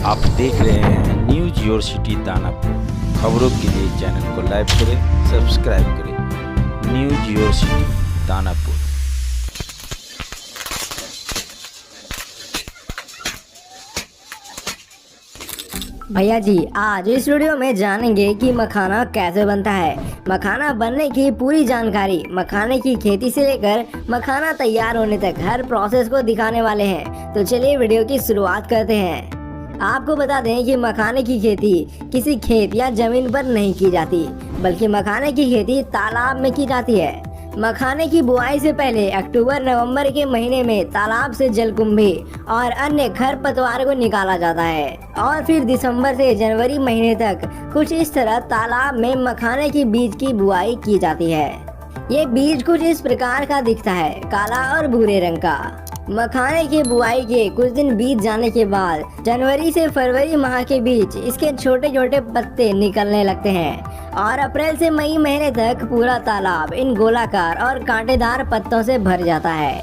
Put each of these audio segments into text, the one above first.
आप देख रहे हैं न्यूज योर सिटी दानापुर। खबरों के लिए चैनल को लाइक करें, सब्सक्राइब करें। News your city Danapur. भैया जी, आज इस वीडियो में जानेंगे कि मखाना कैसे बनता है, मखाना बनने की पूरी जानकारी, मखाने की खेती से लेकर मखाना तैयार होने तक हर प्रोसेस को दिखाने वाले हैं। तो चलिए वीडियो की शुरुआत करते हैं। आपको बता दें कि मखाने की खेती किसी खेत या जमीन पर नहीं की जाती, बल्कि मखाने की खेती तालाब में की जाती है। मखाने की बुआई से पहले अक्टूबर नवंबर के महीने में तालाब से जलकुंभी और अन्य खरपतवार को निकाला जाता है और फिर दिसंबर से जनवरी महीने तक कुछ इस तरह तालाब में मखाने की बीज की बुआई की जाती है। ये बीज कुछ इस प्रकार का दिखता है, काला और भूरे रंग का। मखाने की बुआई के कुछ दिन बीत जाने के बाद जनवरी से फरवरी माह के बीच इसके छोटे छोटे पत्ते निकलने लगते हैं और अप्रैल से मई महीने तक पूरा तालाब इन गोलाकार और कांटेदार पत्तों से भर जाता है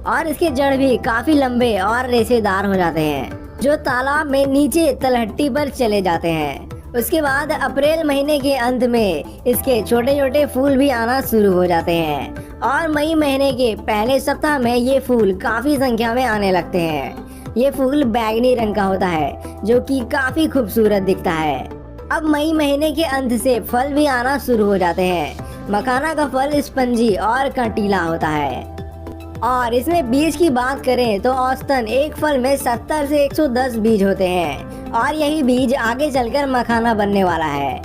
और इसके जड़ भी काफी लंबे और रेशेदार हो जाते हैं, जो तालाब में नीचे तलहटी पर चले जाते हैं। उसके बाद अप्रैल महीने के अंत में इसके छोटे छोटे फूल भी आना शुरू हो जाते हैं और मई महीने के पहले सप्ताह में ये फूल काफी संख्या में आने लगते हैं। ये फूल बैंगनी रंग का होता है, जो कि काफी खूबसूरत दिखता है। अब मई महीने के अंत से फल भी आना शुरू हो जाते हैं। मखाना का फल स्पंजी और कंटीला होता है और इसमें बीज की बात करें तो औसतन एक फल में 70 से 110 बीज होते हैं और यही बीज आगे चलकर मखाना बनने वाला है।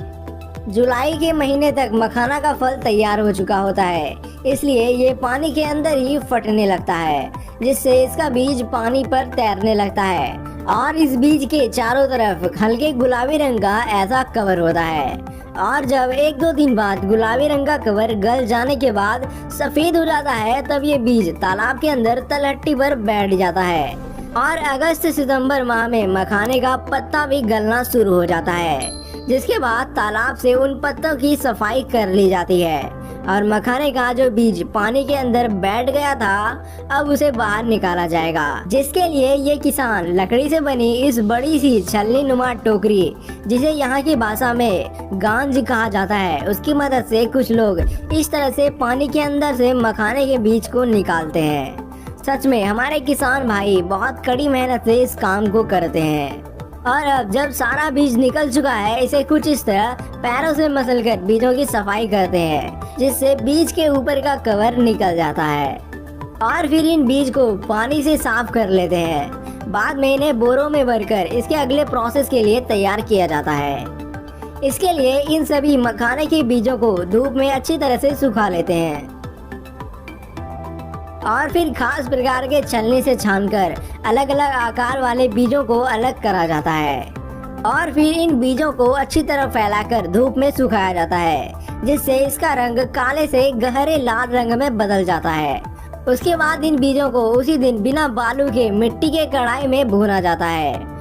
जुलाई के महीने तक मखाना का फल तैयार हो चुका होता है, इसलिए ये पानी के अंदर ही फटने लगता है, जिससे इसका बीज पानी पर तैरने लगता है और इस बीज के चारों तरफ हल्के गुलाबी रंग का ऐसा कवर होता है और जब 1-2 दिन बाद गुलाबी रंग का कवर गल जाने के बाद सफेद हो जाता है, तब ये बीज तालाब के अंदर तलहटी पर बैठ जाता है और अगस्त सितंबर माह में मखाने का पत्ता भी गलना शुरू हो जाता है, जिसके बाद तालाब से उन पत्तों की सफाई कर ली जाती है और मखाने का जो बीज पानी के अंदर बैठ गया था, अब उसे बाहर निकाला जाएगा, जिसके लिए ये किसान लकड़ी से बनी इस बड़ी सी छलनी नुमा टोकरी, जिसे यहाँ की भाषा में गांज कहा जाता है, उसकी मदद से कुछ लोग इस तरह से पानी के अंदर से मखाने के बीज को निकालते हैं। सच में हमारे किसान भाई बहुत कड़ी मेहनत से इस काम को करते हैं। और अब जब सारा बीज निकल चुका है, इसे कुछ इस तरह पैरों से मसलकर बीजों की सफाई करते हैं, जिससे बीज के ऊपर का कवर निकल जाता है और फिर इन बीज को पानी से साफ कर लेते हैं। बाद में इन्हें बोरों में भरकर इसके अगले प्रोसेस के लिए तैयार किया जाता है। इसके लिए इन सभी मखाने के बीजों को धूप में अच्छी तरह से सुखा लेते हैं और फिर खास प्रकार के छलनी से छानकर अलग अलग आकार वाले बीजों को अलग करा जाता है और फिर इन बीजों को अच्छी तरह फैलाकर धूप में सुखाया जाता है, जिससे इसका रंग काले से गहरे लाल रंग में बदल जाता है। उसके बाद इन बीजों को उसी दिन बिना बालू के मिट्टी के कढ़ाई में भुना जाता है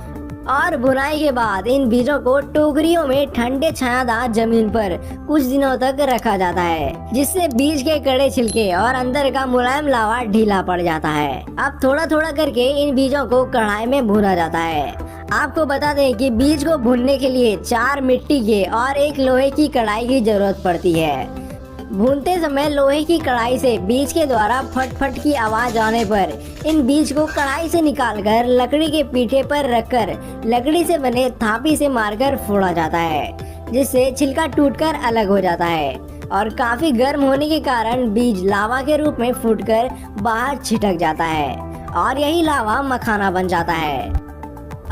और भुनाई के बाद इन बीजों को टोकरियों में ठंडे छायादार जमीन पर कुछ दिनों तक रखा जाता है, जिससे बीज के कड़े छिलके और अंदर का मुलायम लावा ढीला पड़ जाता है। अब थोड़ा थोड़ा करके इन बीजों को कढ़ाई में भुना जाता है। आपको बता दें कि बीज को भुनने के लिए 4 मिट्टी के और 1 लोहे की कढ़ाई की जरूरत पड़ती है। भूनते समय लोहे की कढ़ाई से बीज के द्वारा फट फट की आवाज आने पर इन बीज को कढ़ाई से निकालकर लकड़ी के पीठे पर रखकर लकड़ी से बने थापी से मारकर फोड़ा जाता है, जिससे छिलका टूटकर अलग हो जाता है और काफी गर्म होने के कारण बीज लावा के रूप में फूटकर बाहर छिटक जाता है और यही लावा मखाना बन जाता है।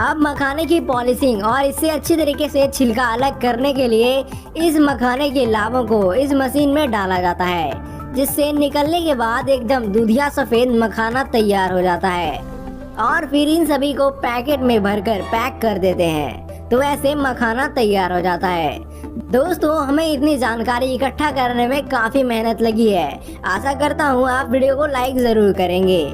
अब मखाने की पॉलिशिंग और इससे अच्छी तरीके से छिलका अलग करने के लिए इस मखाने के लावों को इस मशीन में डाला जाता है, जिससे निकलने के बाद एकदम दूधिया सफेद मखाना तैयार हो जाता है और फिर इन सभी को पैकेट में भरकर पैक कर देते हैं, तो ऐसे मखाना तैयार हो जाता है। दोस्तों, हमें इतनी जानकारी इकट्ठा करने में काफी मेहनत लगी है। आशा करता हूँ आप वीडियो को लाइक जरूर करेंगे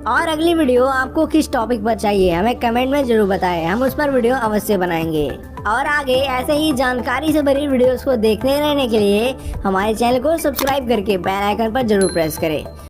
और अगली वीडियो आपको किस टॉपिक पर चाहिए हमें कमेंट में जरूर बताएं, हम उस पर वीडियो अवश्य बनाएंगे। और आगे ऐसे ही जानकारी से भरी वीडियोस को देखने रहने के लिए हमारे चैनल को सब्सक्राइब करके बेल आइकन पर जरूर प्रेस करें।